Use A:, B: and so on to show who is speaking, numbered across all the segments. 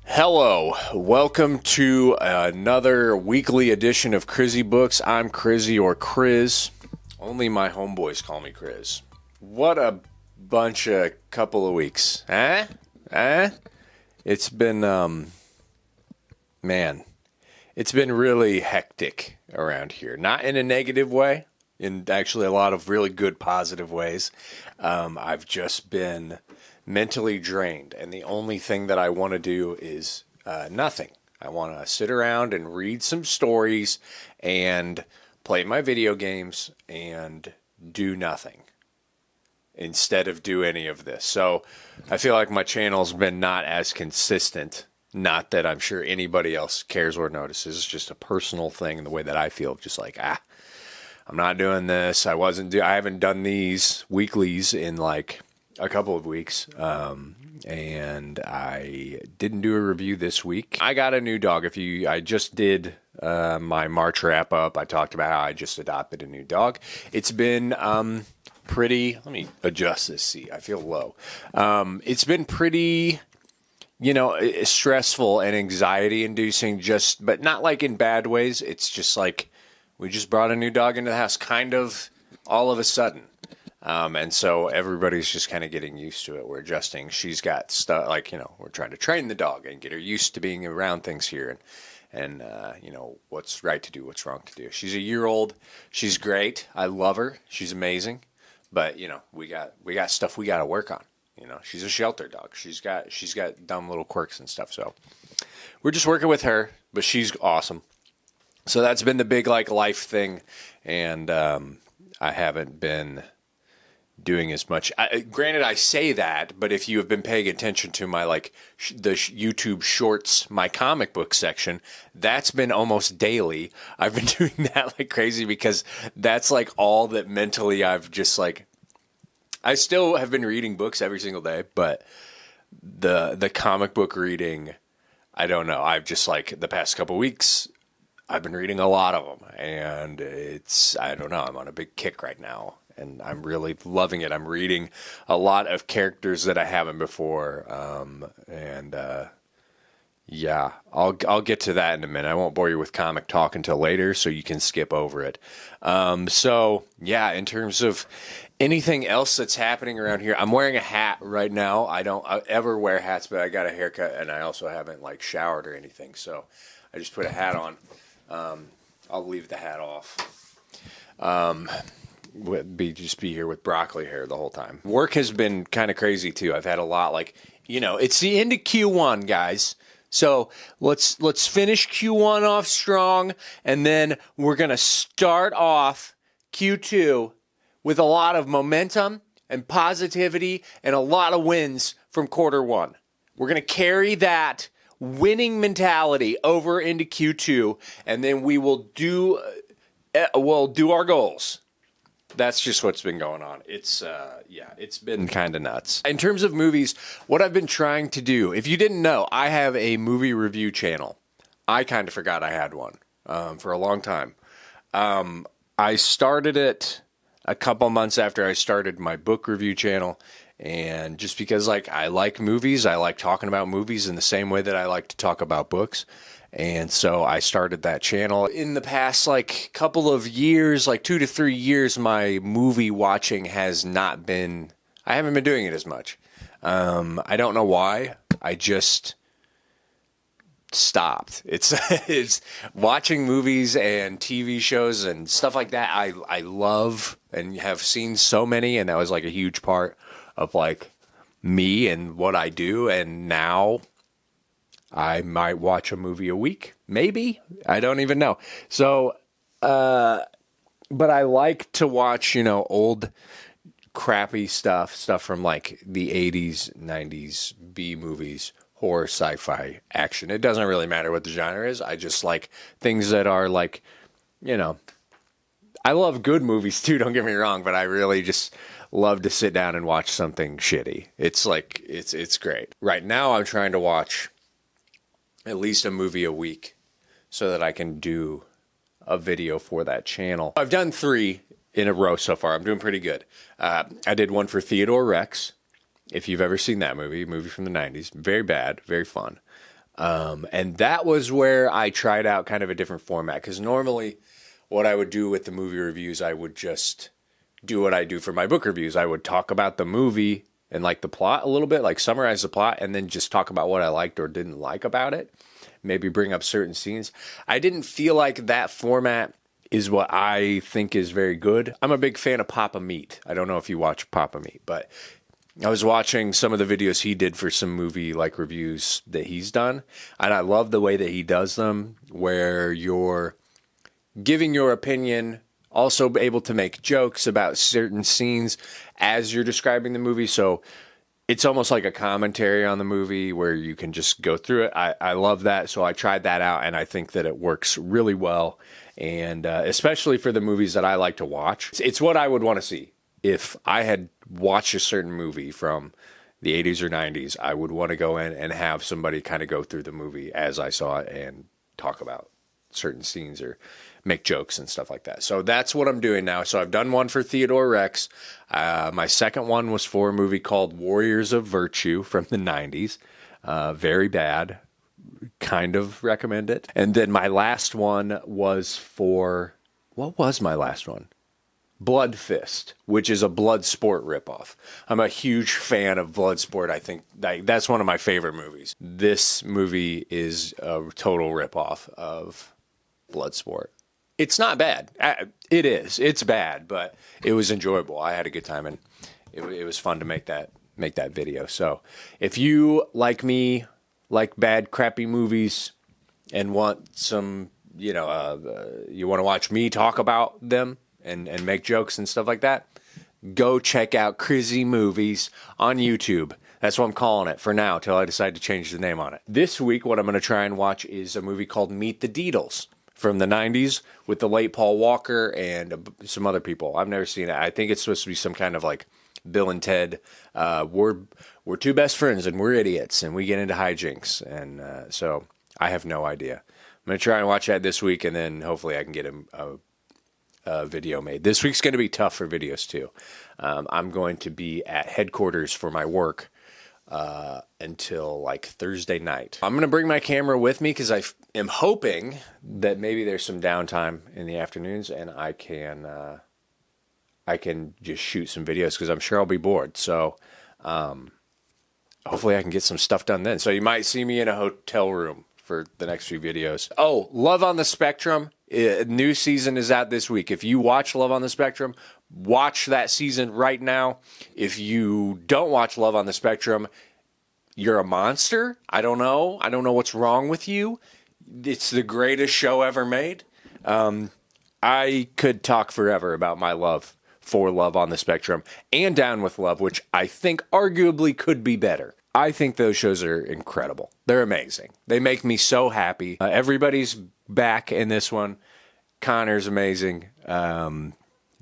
A: Hello, welcome to another weekly edition of Crizzybooks. I'm Crizzy or Criz. Only my homeboys call me Criz. What a bunch of couple of weeks. It's been, man, it's been really hectic around here. Not in a negative way, in actually a lot of really good positive ways. I've just been mentally drained, and the only thing that I want to do is nothing. I want to sit around and read some stories and play my video games and do nothing instead of do any of this. So I feel like my channel's been not as consistent. Not that I'm sure anybody else cares or notices. It's just a personal thing in the way that I feel. Just like, I'm not doing this. I haven't done these weeklies in like a couple of weeks, and I didn't do a review this week. I got a new dog. I just did my March wrap up. I talked about how I just adopted a new dog. It's been pretty. Let me adjust this seat. I feel low. It's been pretty, stressful and anxiety inducing. But not like in bad ways. It's just like we just brought a new dog into the house, kind of all of a sudden. And so everybody's just kind of getting used to it. We're adjusting. She's got stuff we're trying to train the dog and get her used to being around things here and what's right to do, what's wrong to do. She's a year old. She's great. I love her. She's amazing. But, we got stuff we got to work on. She's a shelter dog. She's got dumb little quirks and stuff. So we're just working with her, but she's awesome. So that's been the big life thing. And I haven't been doing as much. Granted, I say that, but if you have been paying attention to my the YouTube Shorts, my comic book section, that's been almost daily. I've been doing that like crazy because that's all that mentally I've just I still have been reading books every single day, but the comic book reading, I don't know. I've just the past couple weeks, I've been reading a lot of them, and I don't know. I'm on a big kick right now. And I'm really loving it. I'm reading a lot of characters that I haven't before. I'll get to that in a minute. I won't bore you with comic talk until later, so you can skip over it. In terms of anything else that's happening around here, I'm wearing a hat right now. I don't ever wear hats, but I got a haircut, and I also haven't showered or anything. So I just put a hat on. I'll leave the hat off. Just be here with broccoli hair the whole time. Work has been kind of crazy too. I've had a lot it's the end of Q1, guys. So let's finish Q1 off strong, and then we're gonna start off Q2 with a lot of momentum and positivity and a lot of wins from quarter one. We're gonna carry that winning mentality over into Q2, and then we will do our goals. That's just what's been going on. It's been kind of nuts. In terms of movies, what I've been trying to do, if you didn't know, I have a movie review channel. I kind of forgot I had one for a long time. I started it a couple months after I started my book review channel, and just because I like movies, I like talking about movies in the same way that I like to talk about books. And so I started that channel. In the past, couple of years, 2 to 3 years, my movie watching has not been, I haven't been doing it as much. I don't know why. I just stopped. It's watching movies and TV shows and stuff like that. I love and have seen so many, and that was a huge part of me and what I do. And now I might watch a movie a week, maybe. I don't even know. So, but I like to watch, old crappy stuff from the 80s, 90s, B movies, horror, sci-fi, action. It doesn't really matter what the genre is. I just like things that are I love good movies too, don't get me wrong, but I really just love to sit down and watch something shitty. It's it's great. Right now I'm trying to watch at least a movie a week so that I can do a video for that channel. I've done 3 in a row so far. I'm doing pretty good. I did one for Theodore Rex, If you've ever seen that movie from the 90s, very bad, very fun. And that was where I tried out kind of a different format, because normally what I would do with the movie reviews, I would just do what I do for my book reviews. I would talk about the movie and like the plot a little bit, like summarize the plot, and then just talk about what I liked or didn't like about it. Maybe bring up certain scenes. I didn't feel like that format is what I think is very good. I'm a big fan of Papa Meat. I don't know if you watch Papa Meat, but I was watching some of the videos he did for some movie like reviews that he's done, and I love the way that he does them, where you're giving your opinion, also able to make jokes about certain scenes as you're describing the movie. So it's almost like a commentary on the movie where you can just go through it. I love that. So I tried that out, and I think that it works really well. And especially for the movies that I like to watch, it's what I would want to see. If I had watched a certain movie from the 80s or 90s, I would want to go in and have somebody kind of go through the movie as I saw it and talk about certain scenes or make jokes and stuff like that. So that's what I'm doing now. So I've done one for Theodore Rex. My second one was for a movie called Warriors of Virtue from the 90s. Very bad. Kind of recommend it. And then my last one was for... What was my last one? Blood Fist, which is a Bloodsport ripoff. I'm a huge fan of Bloodsport. I think that's one of my favorite movies. This movie is a total ripoff of Bloodsport. It's not bad. It is. It's bad, but it was enjoyable. I had a good time, and it was fun to make that video. So if you, like me, like bad, crappy movies and want some, you want to watch me talk about them, and make jokes and stuff like that, go check out Crizzybooks on YouTube. That's what I'm calling it for now, till I decide to change the name on it. This week, what I'm going to try and watch is a movie called Meet the Deedles from the 90s with the late Paul Walker and some other people. I've never seen it. I think it's supposed to be some kind of like Bill and Ted. We're two best friends and we're idiots and we get into hijinks. And so I have no idea. I'm going to try and watch that this week, and then hopefully I can get a video made. This week's going to be tough for videos too. I'm going to be at headquarters for my work until like Thursday night. I'm going to bring my camera with me because I am hoping that maybe there's some downtime in the afternoons and I can just shoot some videos because I'm sure I'll be bored. So hopefully I can get some stuff done then. So you might see me in a hotel room for the next few videos. Oh, Love on the Spectrum. New season is out this week. If you watch Love on the Spectrum, watch that season right now. If you don't watch Love on the Spectrum, you're a monster. I don't know what's wrong with you. It's the greatest show ever made. I could talk forever about my love for Love on the Spectrum and Down with Love, which I think arguably could be better. I think those shows are incredible. They're amazing. They make me so happy. Everybody's back in this one. Connor's amazing.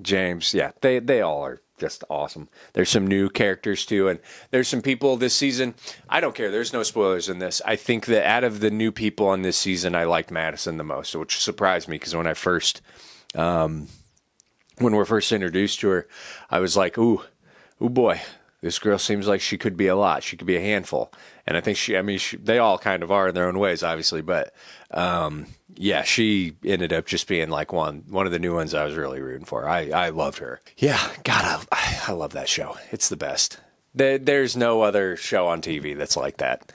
A: James, yeah, they all are just awesome. There's some new characters too, and there's some people this season. I don't care. There's no spoilers in this. I think that out of the new people on this season, I liked Madison the most, which surprised me because when we're first introduced to her, I was like, ooh boy. This girl seems like she could be a lot. She could be a handful. And I think they all kind of are in their own ways, obviously. But, yeah, she ended up just being like one of the new ones I was really rooting for. I loved her. Yeah, God, I love that show. It's the best. There's no other show on TV that's like that.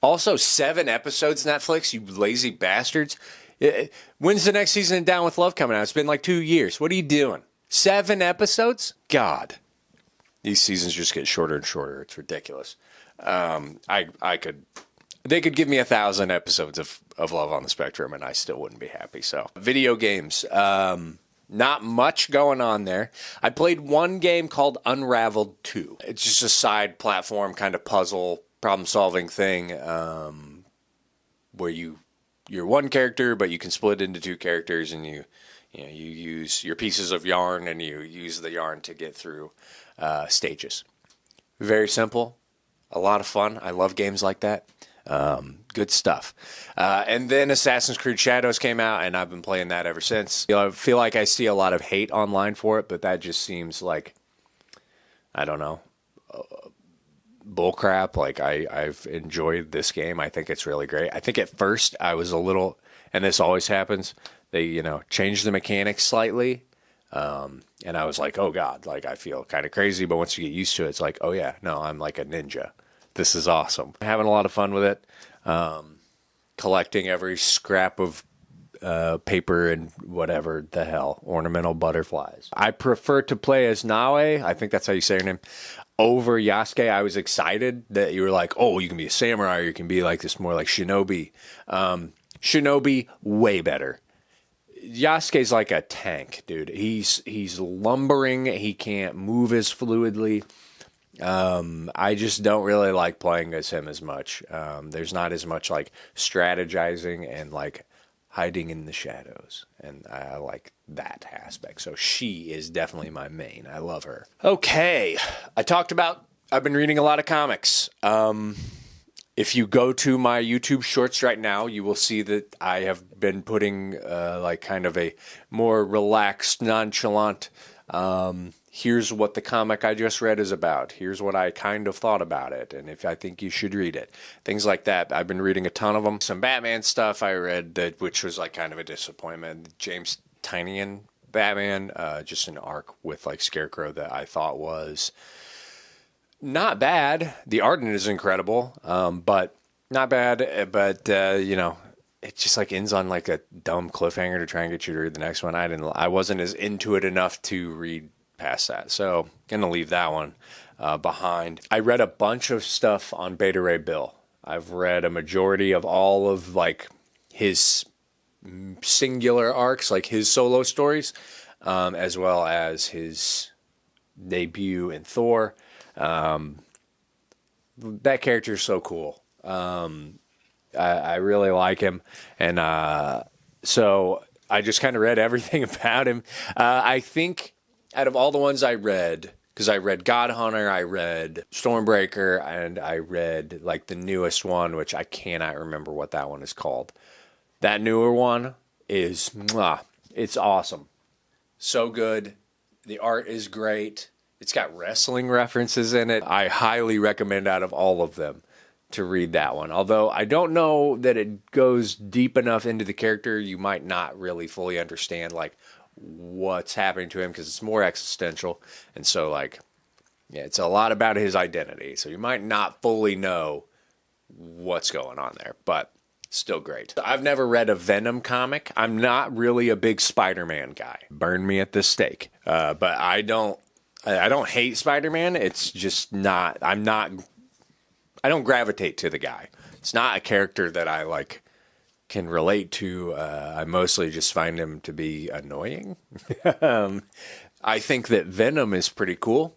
A: Also, 7 episodes, Netflix, you lazy bastards. When's the next season of Down with Love coming out? It's been like 2 years. What are you doing? 7 episodes? God. These seasons just get shorter and shorter. It's ridiculous. They could give me 1,000 episodes of Love on the Spectrum and I still wouldn't be happy. So, video games. Not much going on there. I played one game called Unraveled 2. It's just a side platform kind of puzzle problem solving thing where you're one character but you can split into 2 characters and you use your pieces of yarn and you use the yarn to get through stages. Very simple, a lot of fun. I love games like that. Good stuff. And then Assassin's Creed Shadows came out, and I've been playing that ever since. I feel like I see a lot of hate online for it, but that just seems like I don't know, bullcrap. Like I've enjoyed this game. I think it's really great. I think at first I was a little, and this always happens, they, changed the mechanics slightly. And I was like, oh God, like I feel kind of crazy. But once you get used to it, it's like, oh yeah, no, I'm like a ninja. This is awesome. I'm having a lot of fun with it. Collecting every scrap of paper and whatever the hell, ornamental butterflies. I prefer to play as Nae, I think that's how you say her name, over Yasuke. I was excited that you were like, oh, you can be a samurai, or you can be like this more like shinobi. Shinobi, way better. Yasuke's like a tank, dude. He's lumbering. He can't move as fluidly. I just don't really like playing as him as much. There's not as much like strategizing and like hiding in the shadows, and I like that aspect. So she is definitely my main. I love her. Okay, I've been reading a lot of comics. If you go to my YouTube shorts right now, you will see that I have been putting like kind of a more relaxed, nonchalant, here's what the comic I just read is about. Here's what I kind of thought about it, and if I think you should read it. Things like that. I've been reading a ton of them. Some Batman stuff I read, which was like kind of a disappointment. James Tynion Batman, just an arc with like Scarecrow that I thought was not bad. The Argent is incredible, but not bad. But it just like ends on like a dumb cliffhanger to try and get you to read the next one. I wasn't as into it enough to read past that, so gonna leave that one behind. I read a bunch of stuff on Beta Ray Bill. I've read a majority of all of like his singular arcs, like his solo stories, as well as his debut in Thor. That character is so cool. I really like him, and so I just kind of read everything about him. I think out of all the ones I read, because I read God Hunter, I read Stormbreaker, and I read like the newest one, which I cannot remember what that one is called. That newer one is, it's awesome. So good. The art is great. It's got wrestling references in it. I highly recommend out of all of them to read that one. Although I don't know that it goes deep enough into the character, you might not really fully understand like what's happening to him, because it's more existential. And so like, yeah, it's a lot about his identity. So you might not fully know what's going on there, but still great. I've never read a Venom comic. I'm not really a big Spider-Man guy. Burn me at the stake. But I don't hate Spider-Man. It's just not, I don't gravitate to the guy. It's not a character that I like can relate to. I mostly just find him to be annoying. I think that Venom is pretty cool,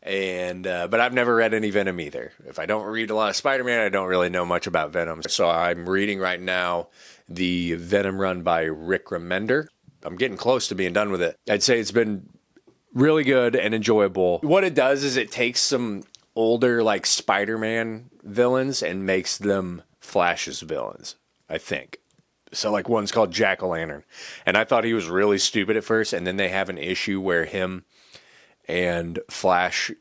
A: and but I've never read any Venom either. If I don't read a lot of Spider-Man, I don't really know much about Venom. So I'm reading right now the Venom run by Rick Remender. I'm getting close to being done with it. I'd say it's been really good and enjoyable. What it does is it takes some older like Spider-Man villains and makes them Flash's villains, I think. So like one's called Jack-O-Lantern, and I thought he was really stupid at first, and then they have an issue where him and Flash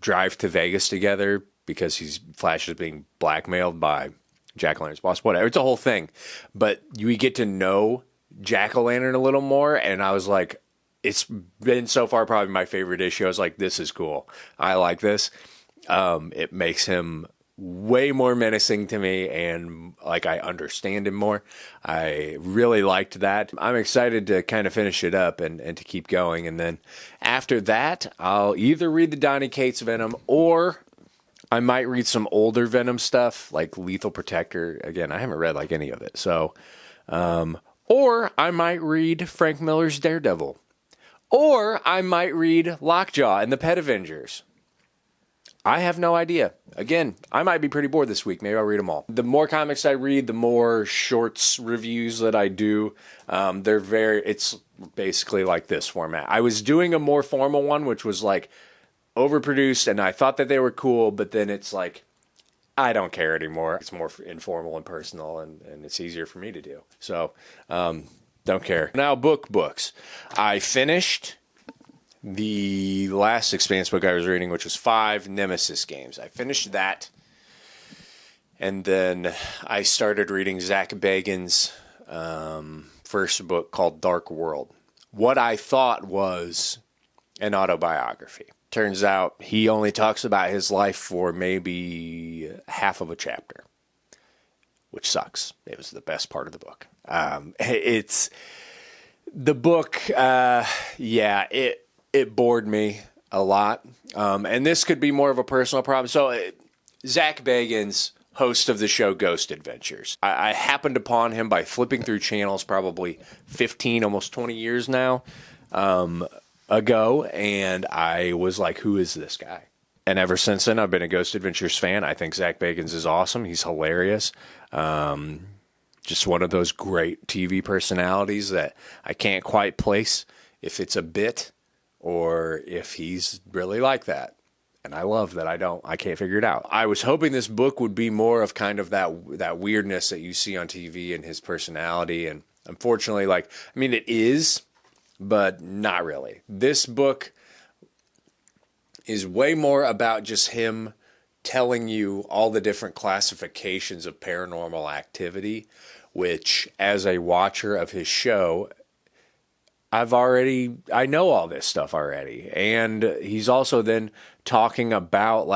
A: drive to Vegas together because Flash is being blackmailed by Jack-O-Lantern's boss, whatever. It's a whole thing. But we get to know Jack-O-Lantern a little more, and I was like, it's been so far probably my favorite issue. I was like, this is cool. I like this. It makes him way more menacing to me, and like I understand him more. I really liked that. I'm excited to kind of finish it up and to keep going. And then after that, I'll either read the Donny Cates Venom, or I might read some older Venom stuff like Lethal Protector. Again, I haven't read like any of it. So, or I might read Frank Miller's Daredevil, or I might read Lockjaw and the Pet Avengers. I have no idea. Again, I might be pretty bored this week. Maybe I'll read them all. The more comics I read, the more shorts reviews that I do. It's basically like this format. I was doing a more formal one, which was like overproduced, and I thought that they were cool, but then it's like, I don't care anymore. It's more informal and personal, and it's easier for me to do. So, don't care. Now, books. I finished the last Expanse book I was reading, which was 5 Nemesis games. I finished that, and then I started reading Zak Bagans' first book called Dark World. What I thought was an autobiography. Turns out he only talks about his life for maybe half of a chapter, which sucks. It was the best part of the book. It's the book. It bored me a lot. And this could be more of a personal problem. So Zak Bagans, host of the show Ghost Adventures. I happened upon him by flipping through channels probably 15, almost 20 years now ago, and I was like, who is this guy? And ever since then, I've been a Ghost Adventures fan. I think Zak Bagans is awesome. He's hilarious. Just one of those great TV personalities that I can't quite place if it's a bit or if he's really like that. And I love that I can't figure it out. I was hoping this book would be more of kind of that weirdness that you see on TV and his personality. And unfortunately, it is, but not really. This book is way more about just him telling you all the different classifications of paranormal activity, which as a watcher of his show, I know all this stuff already. And he's also then talking about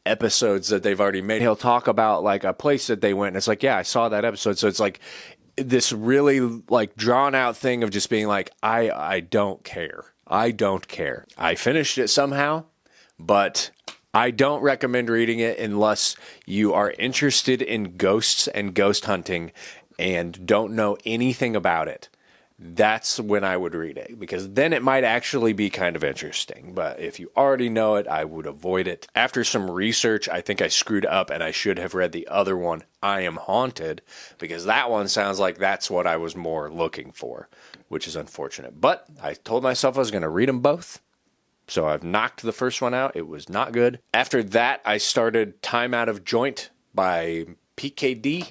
A: episodes that they've already made. He'll talk about a place that they went and it's like, yeah, I saw that episode. So it's this really drawn out thing of just being I don't care. I don't care. I finished it somehow, but I don't recommend reading it unless you are interested in ghosts and ghost hunting and don't know anything about it. That's when I would read it, because then it might actually be kind of interesting. But if you already know it, I would avoid it. After some research, I think I screwed up and I should have read the other one, I Am Haunted, because that one sounds like that's what I was more looking for, which is unfortunate. But I told myself I was going to read them both. So I've knocked the first one out. It was not good. After that, I started Time Out of Joint by PKD.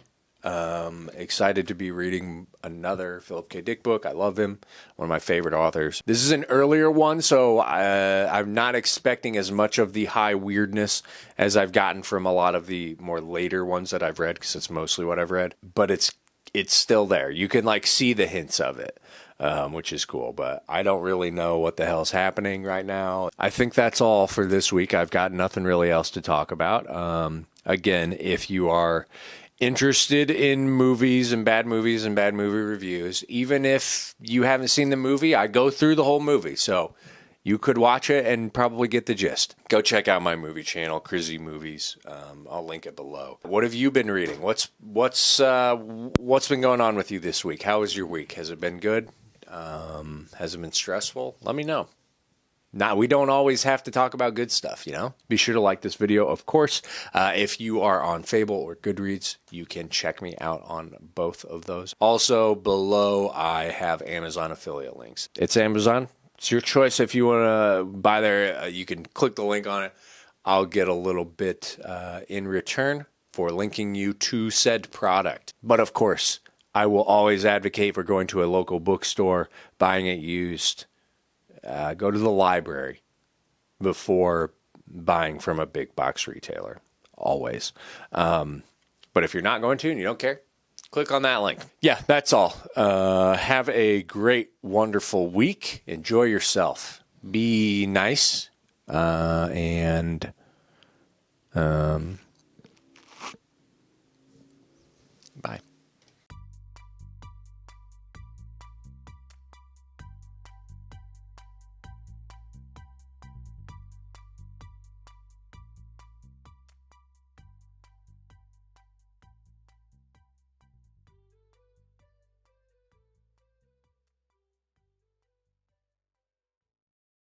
A: Excited to be reading another Philip K. Dick book. I love him. One of my favorite authors. This is an earlier one, so I'm not expecting as much of the high weirdness as I've gotten from a lot of the more later ones that I've read, because it's mostly what I've read. But it's still there. You can see the hints of it, which is cool. But I don't really know what the hell's happening right now. I think that's all for this week. I've got nothing really else to talk about. Again, if you are interested in movies and bad movie reviews, even if you haven't seen the movie, I go through the whole movie, so you could watch it and probably get the gist. Go check out my movie channel, Crizzybooks. I'll link it below. What have you been reading? What's been going on with you this week? How was your week? Has it been good? Has it been stressful? Let me know. Now, we don't always have to talk about good stuff, Be sure to like this video, of course. If you are on Fable or Goodreads, you can check me out on both of those. Also, below, I have Amazon affiliate links. It's Amazon. It's your choice. If you want to buy there, you can click the link on it. I'll get a little bit in return for linking you to said product. But, of course, I will always advocate for going to a local bookstore, buying it used. Go to the library before buying from a big box retailer, always. But if you're not going to and you don't care, click on that link. Yeah, that's all. Have a great, wonderful week. Enjoy yourself. Be nice. And bye.